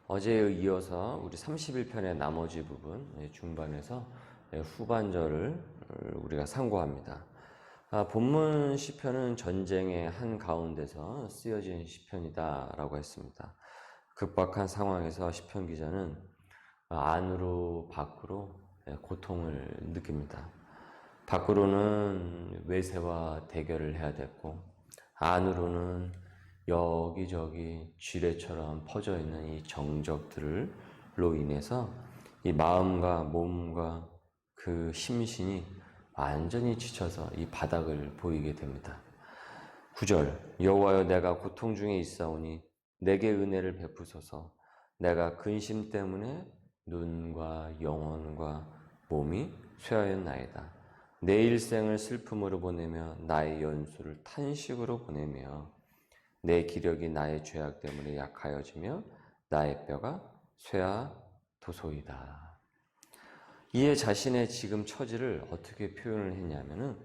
어제에 이어서 우리 31편의 나머지 부분 중반에서 후반절을 우리가 상고합니다. 본문 시편은 전쟁의 한가운데서 쓰여진 시편이다라고 했습니다. 급박한 상황에서 시편 기자는 안으로 밖으로 고통을 느낍니다. 밖으로는 외세와 대결을 해야 됐고 안으로는 여기저기 쥐레처럼 퍼져 있는 이 정적들로 인해서 이 마음과 몸과 그 심신이 완전히 지쳐서 이 바닥을 보이게 됩니다. 9절 여호와여 내가 고통 중에 있사오니 내게 은혜를 베푸소서. 내가 근심 때문에 눈과 영혼과 몸이 쇠하였나이다. 내 일생을 슬픔으로 보내며 나의 연수를 탄식으로 보내며 내 기력이 나의 죄악 때문에 약하여지며 나의 뼈가 쇠하도소이다. 이에 자신의 지금 처지를 어떻게 표현을 했냐면은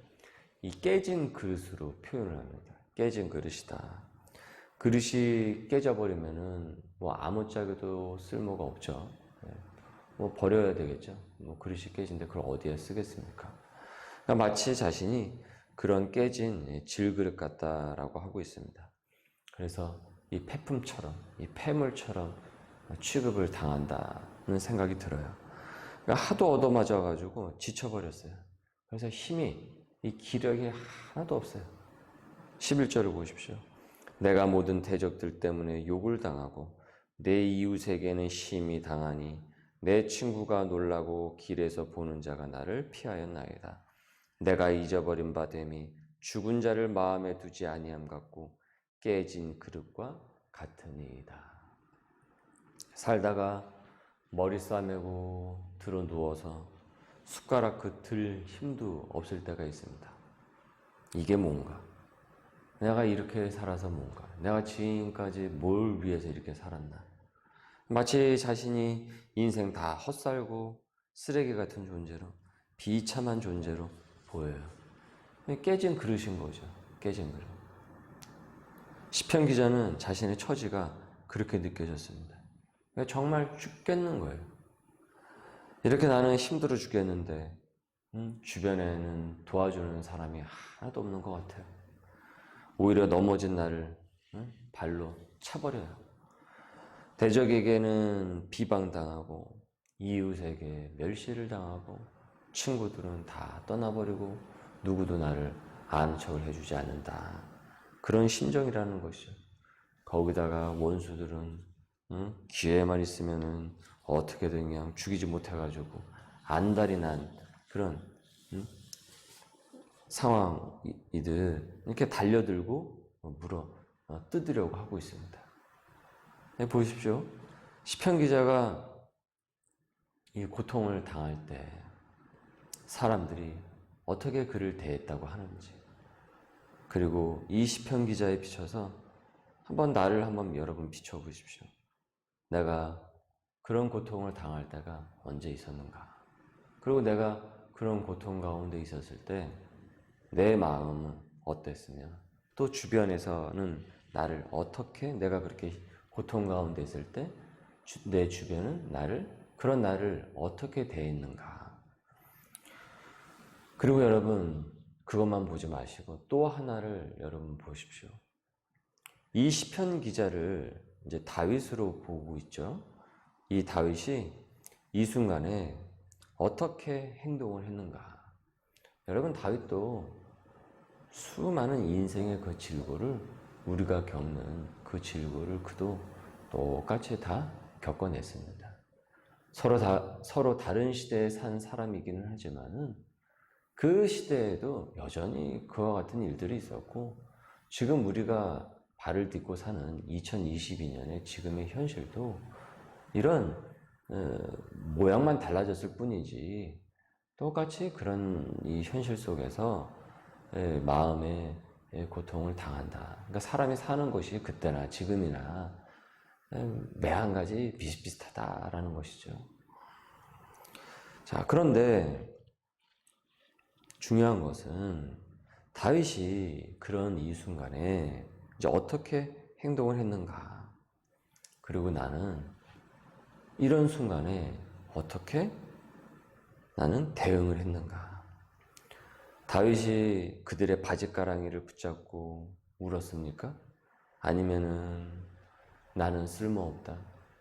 이 깨진 그릇으로 표현을 합니다. 깨진 그릇이다. 그릇이 깨져버리면은 뭐 아무짝에도 쓸모가 없죠. 뭐 버려야 되겠죠. 뭐 그릇이 깨진데 그걸 어디에 쓰겠습니까? 그러니까 마치 자신이 그런 깨진 질그릇 같다라고 하고 있습니다. 그래서 이 폐품처럼, 이 폐물처럼 취급을 당한다는 생각이 들어요. 그러니까 하도 얻어맞아가지고 지쳐버렸어요. 그래서 힘이, 이 기력이 하나도 없어요. 11절을 보십시오. 내가 모든 대적들 때문에 욕을 당하고 내 이웃에게는 심히 당하니 내 친구가 놀라고 길에서 보는 자가 나를 피하였나이다. 내가 잊어버린 바 됨이 죽은 자를 마음에 두지 아니함 같고 깨진 그릇과 같으니이다. 살다가 머리 싸매고 들어 누워서 숟가락 그 들 힘도 없을 때가 있습니다. 이게 뭔가? 내가 이렇게 살아서 뭔가? 내가 지금까지 뭘 위해서 이렇게 살았나? 마치 자신이 인생 다 헛살고 쓰레기 같은 존재로 비참한 존재로 보여요. 깨진 그릇인 거죠. 깨진 그릇. 시편 기자는 자신의 처지가 그렇게 느껴졌습니다. 정말 죽겠는 거예요. 이렇게 나는 힘들어 죽겠는데 주변에는 도와주는 사람이 하나도 없는 것 같아요. 오히려 넘어진 나를 발로 차버려요. 대적에게는 비방당하고 이웃에게 멸시를 당하고 친구들은 다 떠나버리고 누구도 나를 아는 척을 해주지 않는다. 그런 심정이라는 것이죠. 거기다가 원수들은 기회만 있으면은 어떻게든 그냥 죽이지 못해가지고 안달이 난 그런 상황이들 이렇게 달려들고 물어 뜯으려고 하고 있습니다. 보십시오. 시편 기자가 이 고통을 당할 때 사람들이 어떻게 그를 대했다고 하는지, 그리고 이 시편 기자에 비춰서 나를 한번 여러분 비춰보십시오. 내가 그런 고통을 당할 때가 언제 있었는가? 그리고 내가 그런 고통 가운데 있었을 때 내 마음은 어땠으며 또 주변에서는 나를 어떻게, 내가 그렇게 고통 가운데 있을 때 내 주변은 그런 나를 어떻게 대했는가? 그리고 여러분 그것만 보지 마시고 또 하나를 여러분 보십시오. 이 시편 기자를 이제 다윗으로 보고 있죠. 이 다윗이 이 순간에 어떻게 행동을 했는가? 여러분 다윗도 수많은 인생의 그 질고를, 우리가 겪는 그 질고를 그도 똑같이 다 겪어냈습니다. 서로 다른 시대에 산 사람이기는 하지만은 그 시대에도 여전히 그와 같은 일들이 있었고, 지금 우리가 발을 딛고 사는 2022년의 지금의 현실도 이런 모양만 달라졌을 뿐이지 똑같이 그런 이 현실 속에서 마음의 고통을 당한다. 그러니까 사람이 사는 것이 그때나 지금이나 매한 가지 비슷비슷하다라는 것이죠. 자, 그런데 중요한 것은 다윗이 그런 이 순간에 이제 어떻게 행동을 했는가. 그리고 나는 이런 순간에 어떻게 나는 대응을 했는가? 다윗이 그들의 바짓가랑이를 붙잡고 울었습니까? 아니면은 나는 쓸모없다.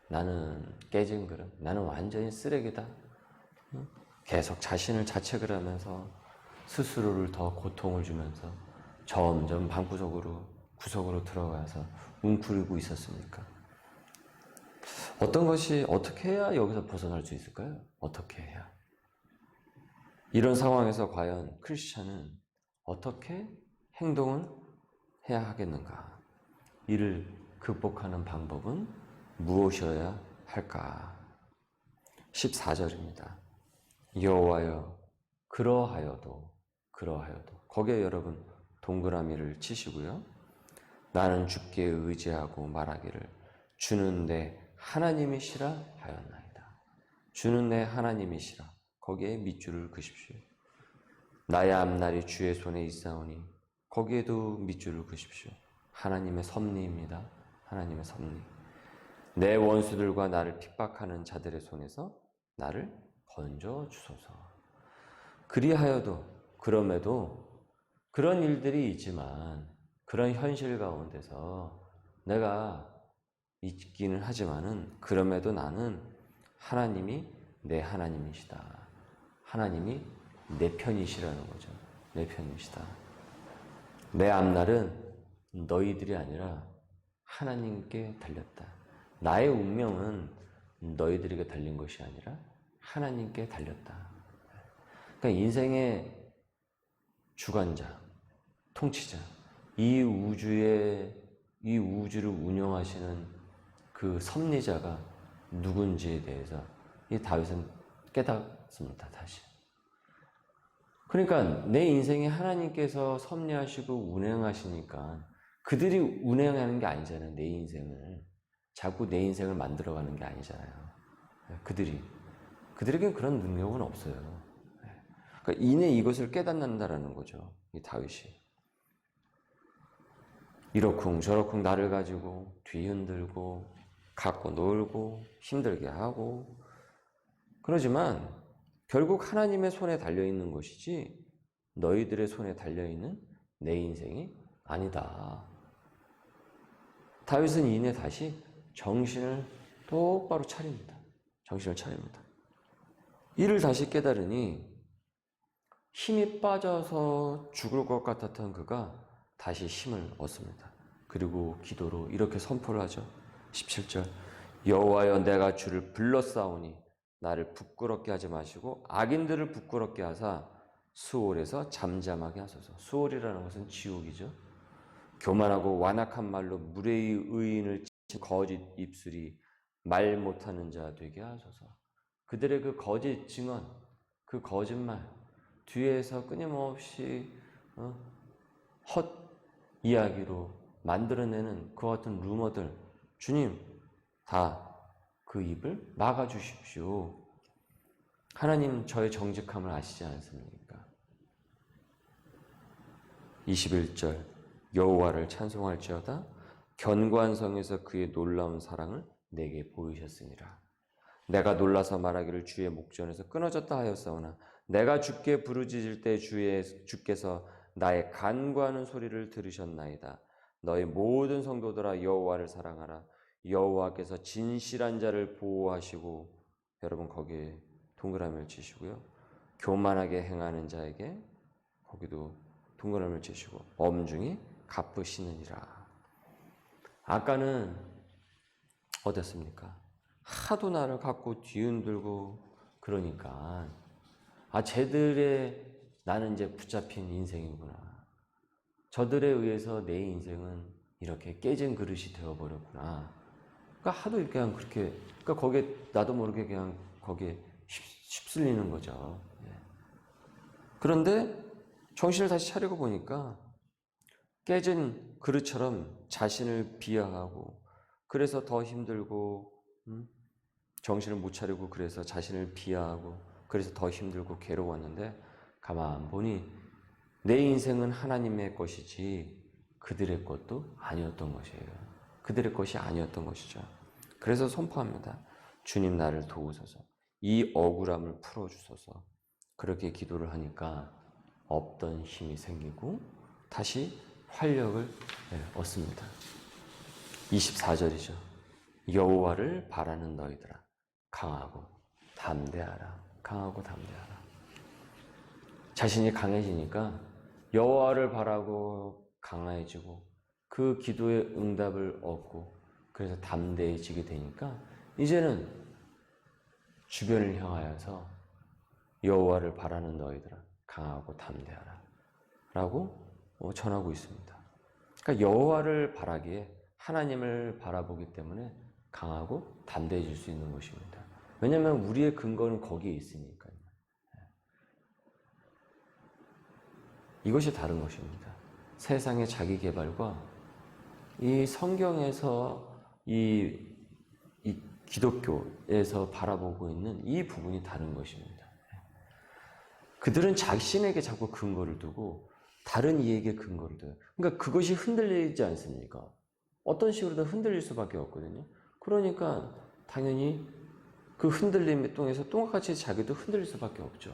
나는 깨진 그릇. 나는 완전히 쓰레기다. 계속 자신을 자책을 하면서 스스로를 더 고통을 주면서 점점 방구석으로 구석으로 들어가서 웅크리고 있었습니까? 어떻게 해야 여기서 벗어날 수 있을까요? 어떻게 해야? 이런 상황에서 과연 크리스찬은 어떻게 행동을 해야 하겠는가? 이를 극복하는 방법은 무엇이어야 할까? 14절입니다. 여호와여 그러하여도 거기에 여러분 동그라미를 치시고요. 나는 주께 의지하고 말하기를 주는 내 하나님이시라 하였나이다. 주는 내 하나님이시라. 거기에 밑줄을 그십시오. 나의 앞날이 주의 손에 있사오니 거기에도 밑줄을 그십시오. 하나님의 섭리입니다. 하나님의 섭리. 내 원수들과 나를 핍박하는 자들의 손에서 나를 건져 주소서. 그럼에도 그런 일들이 있지만 그런 현실 가운데서 내가 있기는 하지만은 그럼에도 나는 하나님이 내 하나님이시다. 하나님이 내 편이시라는 거죠. 내 편이시다. 내 앞날은 너희들이 아니라 하나님께 달렸다. 나의 운명은 너희들에게 달린 것이 아니라 하나님께 달렸다. 그러니까 인생의 주관자, 통치자, 이 우주를 운영하시는 그 섭리자가 누군지에 대해서 이 다윗은 깨닫습니다. 다시. 그러니까 내 인생에 하나님께서 섭리하시고 운행하시니까 그들이 운행하는 게 아니잖아요. 내 인생을. 자꾸 내 인생을 만들어가는 게 아니잖아요. 그들에겐 그런 능력은 없어요. 그러니까 이내 이것을 깨닫는다라는 거죠. 이 다윗이. 이러쿵 저러쿵 나를 가지고 뒤흔들고 갖고 놀고 힘들게 하고 그러지만 결국 하나님의 손에 달려있는 것이지 너희들의 손에 달려있는 내 인생이 아니다. 다윗은 이내 다시 정신을 똑바로 차립니다. 정신을 차립니다. 이를 다시 깨달으니 힘이 빠져서 죽을 것 같았던 그가 다시 힘을 얻습니다. 그리고 기도로 이렇게 선포를 하죠. 17절 여호와여 내가 주를 불렀사오니 나를 부끄럽게 하지 마시고 악인들을 부끄럽게 하사 수월에서 잠잠하게 하소서. 수월이라는 것은 지옥이죠. 교만하고 완악한 말로 무례히 의인을 친 거짓 입술이 말 못하는 자 되게 하소서. 그들의 그 거짓 증언, 그 거짓말 뒤에서 끊임없이 헛 이야기로 만들어내는 그 같은 루머들, 주님 다 그 입을 막아주십시오. 하나님 저의 정직함을 아시지 않습니까? 21절 여호와를 찬송할지어다 견고한 성에서 그의 놀라운 사랑을 내게 보이셨으니라. 내가 놀라서 말하기를 주의 목전에서 끊어졌다 하였사오나 내가 주께 부르짖을 때 주께서 나의 간구하는 소리를 들으셨나이다. 너희 모든 성도들아 여호와를 사랑하라. 여호와께서 진실한 자를 보호하시고 여러분 거기에 동그라미를 치시고요. 교만하게 행하는 자에게 거기도 동그라미를 치시고 엄중히 갚으시느니라. 아까는 어땠습니까? 하도 나를 갖고 뒤흔들고 그러니까 쟤들의 나는 이제 붙잡힌 인생이구나. 저들에 의해서 내 인생은 이렇게 깨진 그릇이 되어버렸구나. 그러니까 하도 그냥 그렇게, 그러니까 거기에 나도 모르게 그냥 거기에 휩쓸리는 거죠. 그런데 정신을 다시 차리고 보니까 깨진 그릇처럼 자신을 비하하고 그래서 더 힘들고 정신을 못 차리고 그래서 자신을 비하하고 그래서 더 힘들고 괴로웠는데 가만 보니 내 인생은 하나님의 것이지 그들의 것도 아니었던 것이에요. 그들의 것이 아니었던 것이죠. 그래서 선포합니다. 주님 나를 도우소서. 이 억울함을 풀어주소서. 그렇게 기도를 하니까 없던 힘이 생기고 다시 활력을 얻습니다. 24절이죠. 여호와를 바라는 너희들아 강하고 담대하라. 강하고 담대하라. 자신이 강해지니까 여호와를 바라고 강해지고 그 기도의 응답을 얻고 그래서 담대해지게 되니까 이제는 주변을 향하여서 여호와를 바라는 너희들아 강하고 담대하라 라고 전하고 있습니다. 그러니까 여호와를 바라기에 하나님을 바라보기 때문에 강하고 담대해질 수 있는 것입니다. 왜냐하면 우리의 근거는 거기에 있으니까요. 이것이 다른 것입니다. 세상의 자기 개발과 이 성경에서 이 기독교에서 바라보고 있는 이 부분이 다른 것입니다. 그들은 자신에게 자꾸 근거를 두고 다른 이에게 근거를 둬요. 그러니까 그것이 흔들리지 않습니까? 어떤 식으로든 흔들릴 수밖에 없거든요. 그러니까 당연히 그 흔들림을 통해서 똑같이 자기도 흔들릴 수밖에 없죠.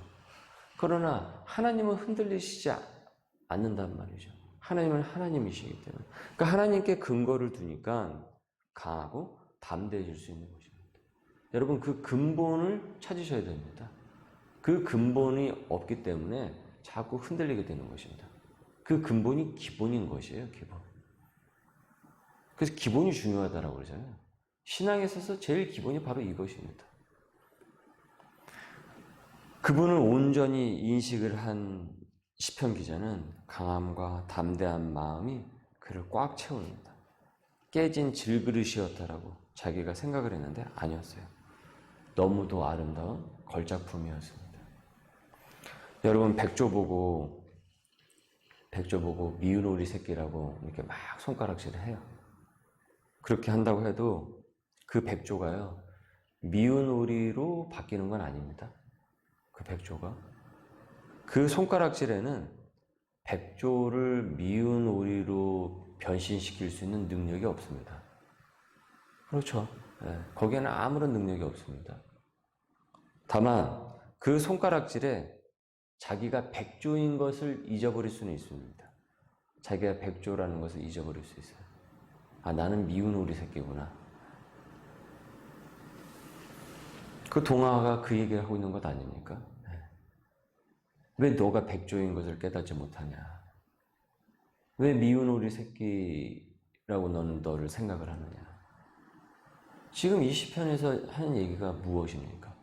그러나 하나님은 흔들리시지 않는단 말이죠. 하나님은 하나님이시기 때문에. 그러니까 하나님께 근거를 두니까 강하고 담대해질 수 있는 것입니다. 여러분 그 근본을 찾으셔야 됩니다. 그 근본이 없기 때문에 자꾸 흔들리게 되는 것입니다. 그 근본이 기본인 것이에요. 기본. 그래서 기본이 중요하다라고 그러잖아요. 신앙에 있어서 제일 기본이 바로 이것입니다. 그분을 온전히 인식을 한 시편 기자는 강함과 담대한 마음이 그를 꽉 채웁니다. 깨진 질그릇이었다라고 자기가 생각을 했는데 아니었어요. 너무도 아름다운 걸작품이었습니다. 여러분 백조 보고 미운 오리 새끼라고 이렇게 막 손가락질을 해요. 그렇게 한다고 해도 그 백조가요 미운 오리로 바뀌는 건 아닙니다. 그 백조가 그 손가락질에는 백조를 미운 오리로 변신시킬 수 있는 능력이 없습니다. 그렇죠. 네, 거기에는 아무런 능력이 없습니다. 다만 그 손가락질에 자기가 백조인 것을 잊어버릴 수는 있습니다. 자기가 백조라는 것을 잊어버릴 수 있어요. 아, 나는 미운 오리 새끼구나. 그 동화가 그 얘기를 하고 있는 것 아닙니까? 왜 너가 백조인 것을 깨닫지 못하냐? 왜 미운 오리 새끼라고 너를 생각을 하느냐? 지금 이 시편에서 하는 얘기가 무엇입니까?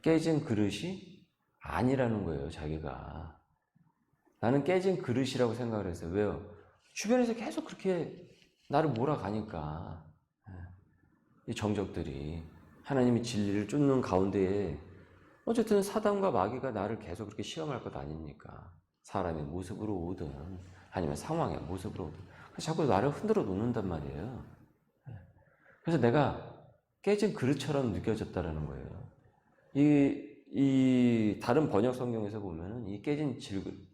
깨진 그릇이 아니라는 거예요, 자기가. 나는 깨진 그릇이라고 생각을 했어요. 왜요? 주변에서 계속 그렇게 나를 몰아가니까. 이 정적들이 하나님이 진리를 쫓는 가운데에 어쨌든 사단과 마귀가 나를 계속 그렇게 시험할 것 아닙니까? 사람의 모습으로 오든 아니면 상황의 모습으로 오든 자꾸 나를 흔들어 놓는단 말이에요. 그래서 내가 깨진 그릇처럼 느껴졌다라는 거예요. 이 다른 번역 성경에서 보면은 이 깨진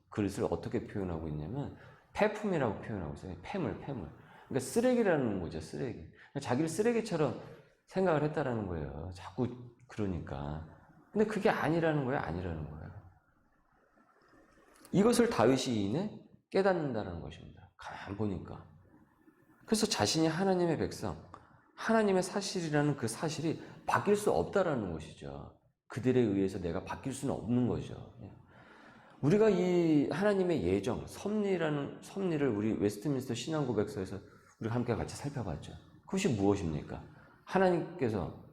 그릇을 어떻게 표현하고 있냐면 폐품이라고 표현하고 있어요. 폐물. 그러니까 쓰레기라는 거죠, 쓰레기. 자기를 쓰레기처럼 생각을 했다라는 거예요. 자꾸 그러니까. 근데 그게 아니라는 거예요. 이것을 다윗이 이내 깨닫는다는 것입니다. 가만 보니까. 그래서 자신이 하나님의 백성, 하나님의 사실이라는 그 사실이 바뀔 수 없다라는 것이죠. 그들에 의해서 내가 바뀔 수는 없는 거죠. 우리가 이 하나님의 예정, 섭리를 우리 웨스트민스터 신앙고백서에서 우리가 함께 같이 살펴봤죠. 그것이 무엇입니까? 하나님께서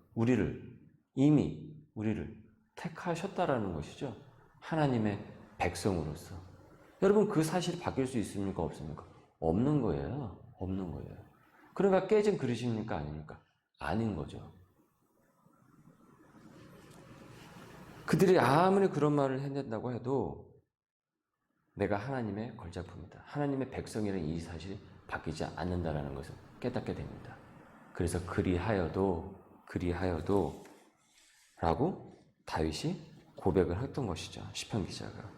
이미 우리를 택하셨다라는 것이죠. 하나님의 백성으로서. 여러분 그 사실이 바뀔 수 있습니까? 없습니까? 없는 거예요. 그러니까 깨진 그릇입니까? 아닙니까? 아닌 거죠. 그들이 아무리 그런 말을 해낸다고 해도 내가 하나님의 걸작품이다. 하나님의 백성이라는 이 사실이 바뀌지 않는다는 것을 깨닫게 됩니다. 그래서 그리하여도 라고 다윗이 고백을 했던 것이죠. 시편 기자가.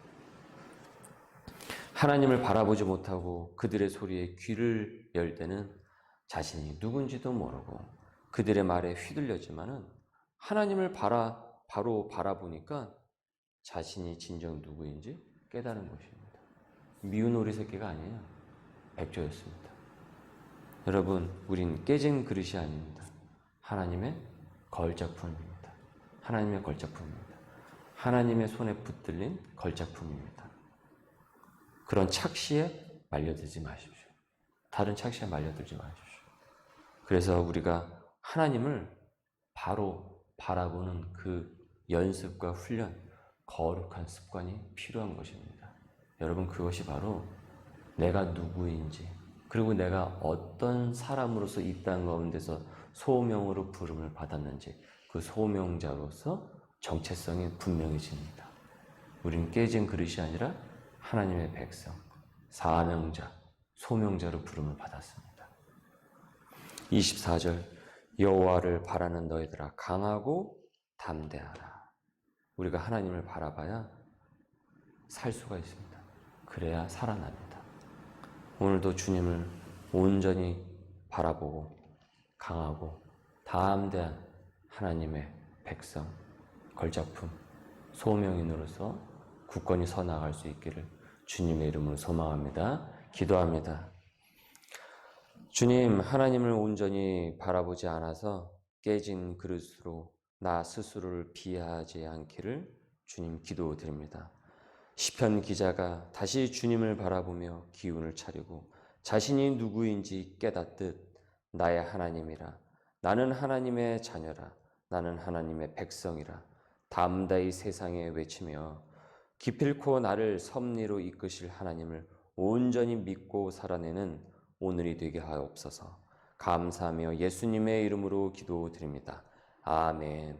하나님을 바라보지 못하고 그들의 소리에 귀를 열 때는 자신이 누군지도 모르고 그들의 말에 휘둘렸지만은 하나님을 바로 바라보니까 자신이 진정 누구인지 깨달은 것입니다. 미운 오리 새끼가 아니에요. 백조였습니다. 여러분, 우린 깨진 그릇이 아닙니다. 하나님의 걸작품입니다. 하나님의 걸작품입니다. 하나님의 손에 붙들린 걸작품입니다. 그런 착시에 말려들지 마십시오. 다른 착시에 말려들지 마십시오. 그래서 우리가 하나님을 바로 바라보는 그 연습과 훈련, 거룩한 습관이 필요한 것입니다. 여러분, 그것이 바로 내가 누구인지, 그리고 내가 어떤 사람으로서 이 땅 가운데서 소명으로 부름을 받았는지 그 소명자로서 정체성이 분명해집니다. 우린 깨진 그릇이 아니라 하나님의 백성, 사명자, 소명자로 부름을 받았습니다. 24절, 여호와를 바라는 너희들아 강하고 담대하라. 우리가 하나님을 바라봐야 살 수가 있습니다. 그래야 살아납니다. 오늘도 주님을 온전히 바라보고 강하고 담대한 하나님의 백성, 걸작품, 소명인으로서 굳건히 서 나갈 수 있기를 주님의 이름으로 소망합니다. 기도합니다. 주님, 하나님을 온전히 바라보지 않아서 깨진 그릇으로 나 스스로를 비하하지 않기를 주님 기도드립니다. 시편 기자가 다시 주님을 바라보며 기운을 차리고 자신이 누구인지 깨닫듯 나의 하나님이라, 나는 하나님의 자녀라, 나는 하나님의 백성이라 담대히 세상에 외치며 기필코 나를 섭리로 이끄실 하나님을 온전히 믿고 살아내는 오늘이 되게 하옵소서. 감사하며 예수님의 이름으로 기도드립니다. 아멘.